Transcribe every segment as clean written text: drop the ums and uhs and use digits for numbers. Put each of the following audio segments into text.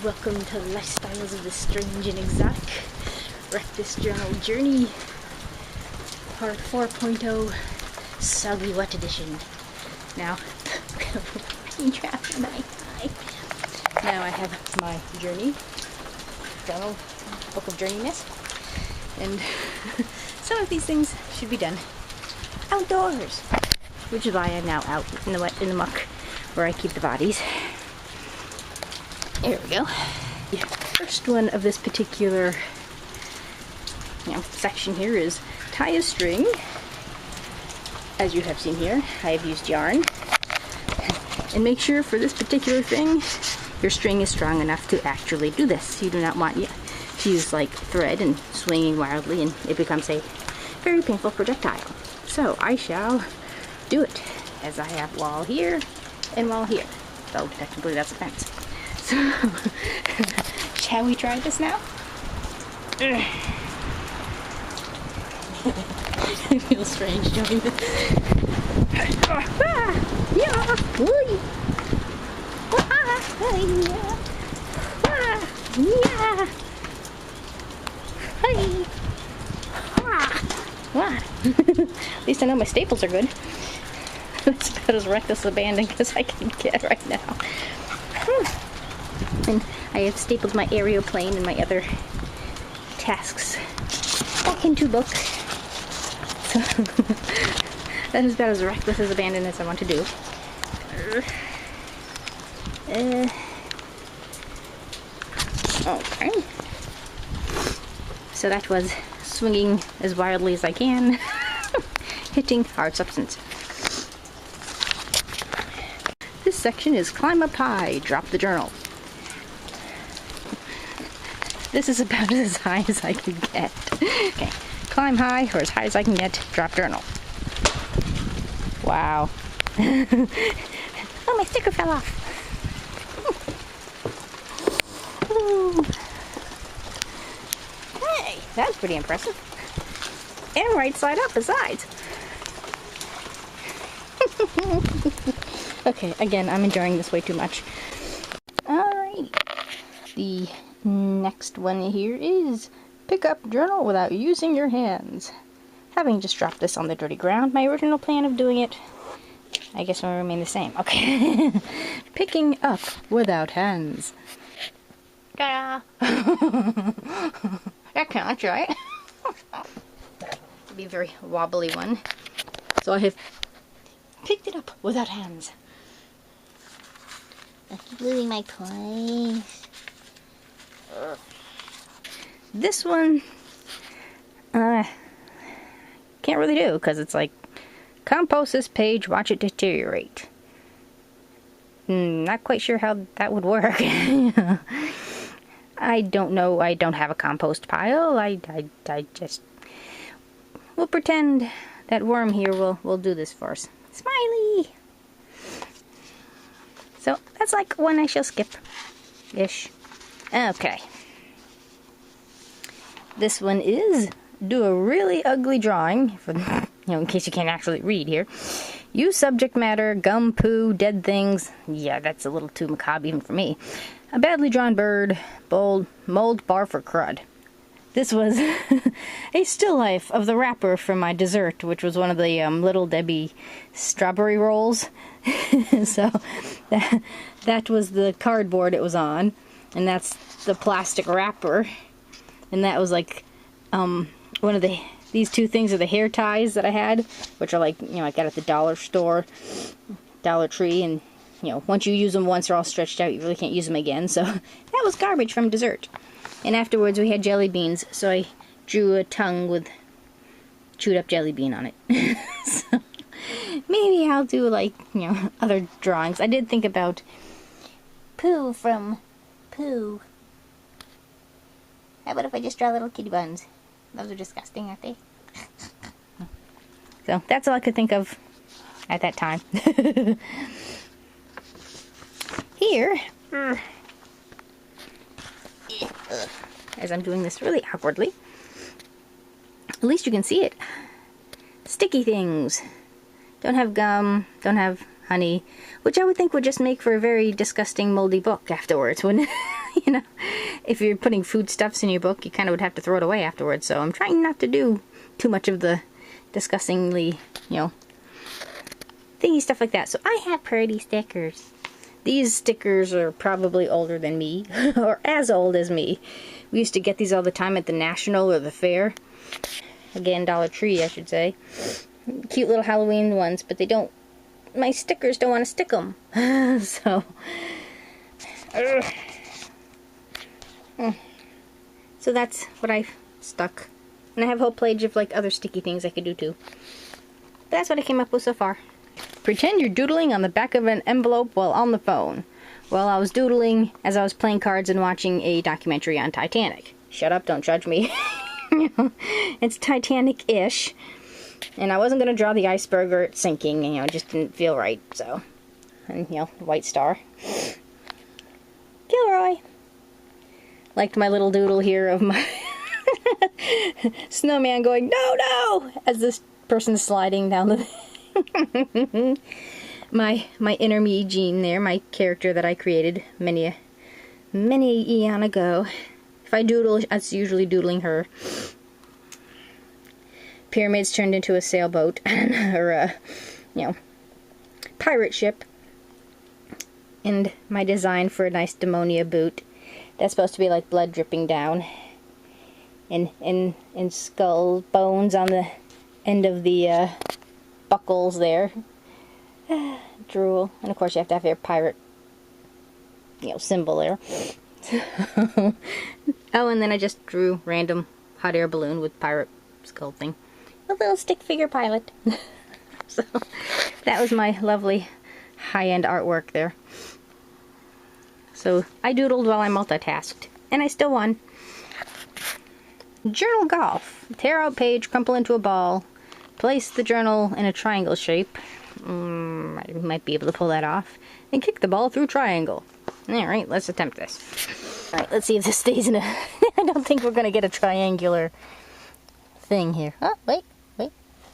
Welcome to Lifestyles of the Strange and Exotic Rectus Journal Journey Part 4.0 Soggy Wet Edition. Now, now I have my journey journal, book of journeyness, and some of these things should be done outdoors, which is why I'm now out in the wet, in the muck, where I keep the bodies. There we go. The first one of this particular section here is tie a string. As you have seen here, I have used yarn. And make sure for this particular thing, your string is strong enough to actually do this. You do not want to use like thread and swinging wildly, and it becomes a very painful projectile. So I shall do it, as I have wall here and wall here. Though technically that's a fence. So, shall we try this now? It feels strange doing this. At least I know my staples are good. That's about as reckless abandon as I can get right now. And I have stapled my aeroplane and my other tasks back into book. So that is about as reckless as abandon as I want to do. Okay. So that was swinging as wildly as I can, hitting hard substance. This section is climb up high, drop the journal. This is about as high as I can get. Okay, climb high or as high as I can get, drop journal. Wow. Oh, my sticker fell off. Hey, that's pretty impressive. And right side up besides. Okay, again, I'm enjoying this way too much. Alright. The next one here is pick up journal without using your hands. Having just dropped this on the dirty ground, my original plan of doing it, I guess, will remain the same. Okay. Picking up without hands. Ta-da! That counts, right? It'll be a very wobbly one. So I have picked it up without hands. I keep losing my place. This one, can't really do, because it's like, compost this page, watch it deteriorate. Not quite sure how that would work. I don't know, I don't have a compost pile. I just, we'll pretend that worm here will do this for us. Smiley! So, that's like one I shall skip-ish. Okay. This one is do a really ugly drawing, for, in case you can't actually read here. Use subject matter, gum, poo, dead things. Yeah, that's a little too macabre even for me. A badly drawn bird, bold, mold, barf, or crud. This was a still life of the wrapper from my dessert, which was one of the Little Debbie strawberry rolls. So that was the cardboard it was on, and that's the plastic wrapper, and that was like one of these two things are the hair ties that I had, which are like, I got at the dollar store, Dollar Tree, and once you use them once, they're all stretched out, you really can't use them again. So that was garbage from dessert. And afterwards we had jelly beans, so I drew a tongue with chewed up jelly bean on it. So maybe I'll do like, other drawings. I did think about Pooh from Pooh. How about if I just draw little kitty buns? Those are disgusting, aren't they? So that's all I could think of at that time. Here, as I'm doing this really awkwardly, at least you can see it. Sticky things. Don't have gum, don't have honey, which I would think would just make for a very disgusting, moldy book afterwards, wouldn't it? You know, if you're putting foodstuffs in your book, you kind of would have to throw it away afterwards. So I'm trying not to do too much of the disgustingly, you know, thingy stuff like that. So I have pretty stickers. These stickers are probably older than me, or as old as me. We used to get these all the time at the National or the fair. Again, Dollar Tree, I should say. Cute little Halloween ones, but they don't, my stickers don't want to stick them. So, so that's what I've stuck. And I have a whole page of like other sticky things I could do too. But that's what I came up with so far. Pretend you're doodling on the back of an envelope while on the phone. Well, I was doodling as I was playing cards and watching a documentary on Titanic. Shut up, don't judge me. It's Titanic-ish. And I wasn't going to draw the iceberg or it sinking, you know, it just didn't feel right, so. And, you know, White Star. Gilroy. Liked my little doodle here of my snowman going, no, no, as this person's sliding down the... my inner me Jean there, my character that I created many eon ago. If I doodle, it's usually doodling her. Pyramids turned into a sailboat or a, you know, pirate ship. And my design for a nice Demonia boot. That's supposed to be like blood dripping down. And skull bones on the end of the buckles there. Drool. And of course you have to have your pirate, you know, symbol there. Oh, and then I just drew random hot air balloon with pirate skull thing. A little stick figure pilot. So that was my lovely high-end artwork there. So I doodled while I multitasked. And I still won. Journal golf. Tear out page, crumple into a ball. Place the journal in a triangle shape. I might be able to pull that off. And kick the ball through triangle. Alright, let's attempt this. Alright, let's see if this stays in a... I don't think we're going to get a triangular thing here. Oh, wait.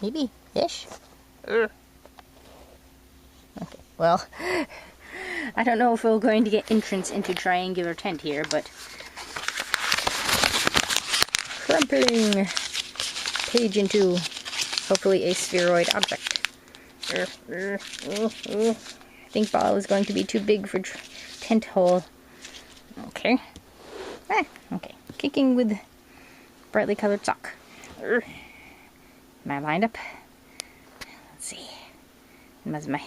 Maybe. Ish. Okay, well... I don't know if we're going to get entrance into triangular tent here, but... Crumpling page into, hopefully, a spheroid object. I think ball is going to be too big for tent hole. Okay. Okay. Kicking with brightly colored sock. Am I lined up? Let's see. My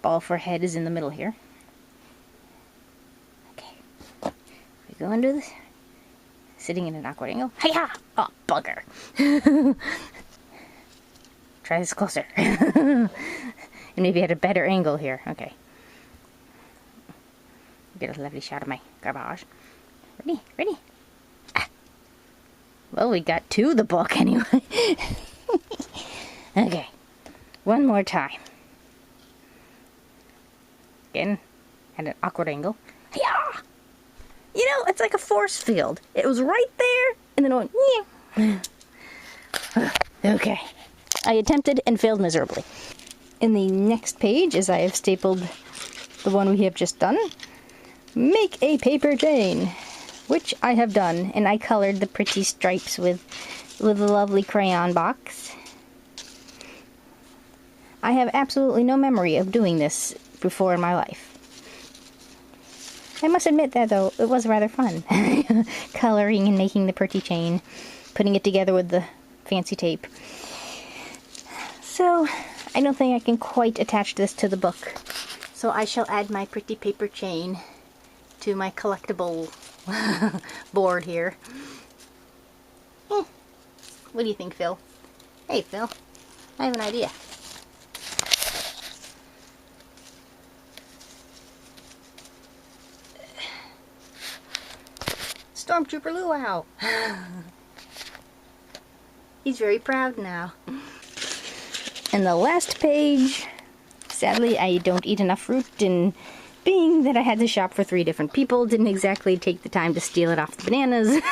ball for head is in the middle here. Okay. We go into this. Sitting in an awkward angle. Hi-ya! Oh, bugger. Try this closer. And maybe at a better angle here. Okay. Get a lovely shot of my garbage. Ready? Ah. Well, we got to the book anyway. Okay. One more time. Again, at an awkward angle. Hi-ya! You know, it's like a force field. It was right there, and then it went, yeah. Okay. I attempted and failed miserably. In the next page, as I have stapled the one we have just done, make a paper chain, which I have done, and I colored the pretty stripes with a lovely crayon box. I have absolutely no memory of doing this before in my life. I must admit that, though, it was rather fun. Coloring and making the pretty chain, putting it together with the fancy tape. So, I don't think I can quite attach this to the book. So I shall add my pretty paper chain to my collectible board here. What do you think, Phil? Hey, Phil. I have an idea. Stormtrooper Luau. He's very proud now. And the last page, sadly I don't eat enough fruit, and being that I had to shop for 3 different people, didn't exactly take the time to steal it off the bananas.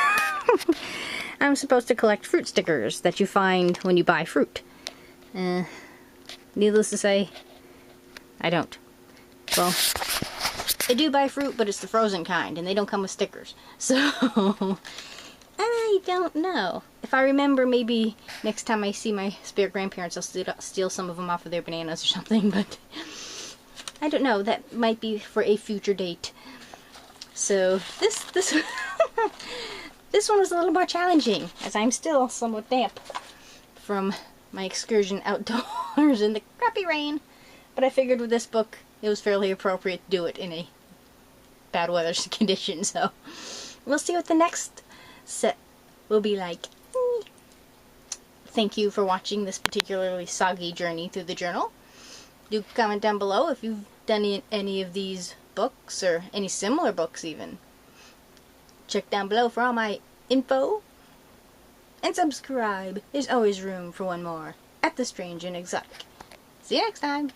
I'm supposed to collect fruit stickers that you find when you buy fruit. Needless to say, I don't. Well, I do buy fruit, but it's the frozen kind, and they don't come with stickers. So, I don't know. If I remember, maybe next time I see my spirit grandparents, I'll steal some of them off of their bananas or something, but I don't know. That might be for a future date. So, this this one was a little more challenging, as I'm still somewhat damp from my excursion outdoors in the crappy rain. But I figured with this book, it was fairly appropriate to do it in a bad weather condition, so we'll see what the next set will be like. Thank you for watching this particularly soggy journey through the journal. Do comment down below if you've done any of these books, or any similar books even. Check down below for all my info. And subscribe. There's always room for one more at The Strange and Exotic. See you next time.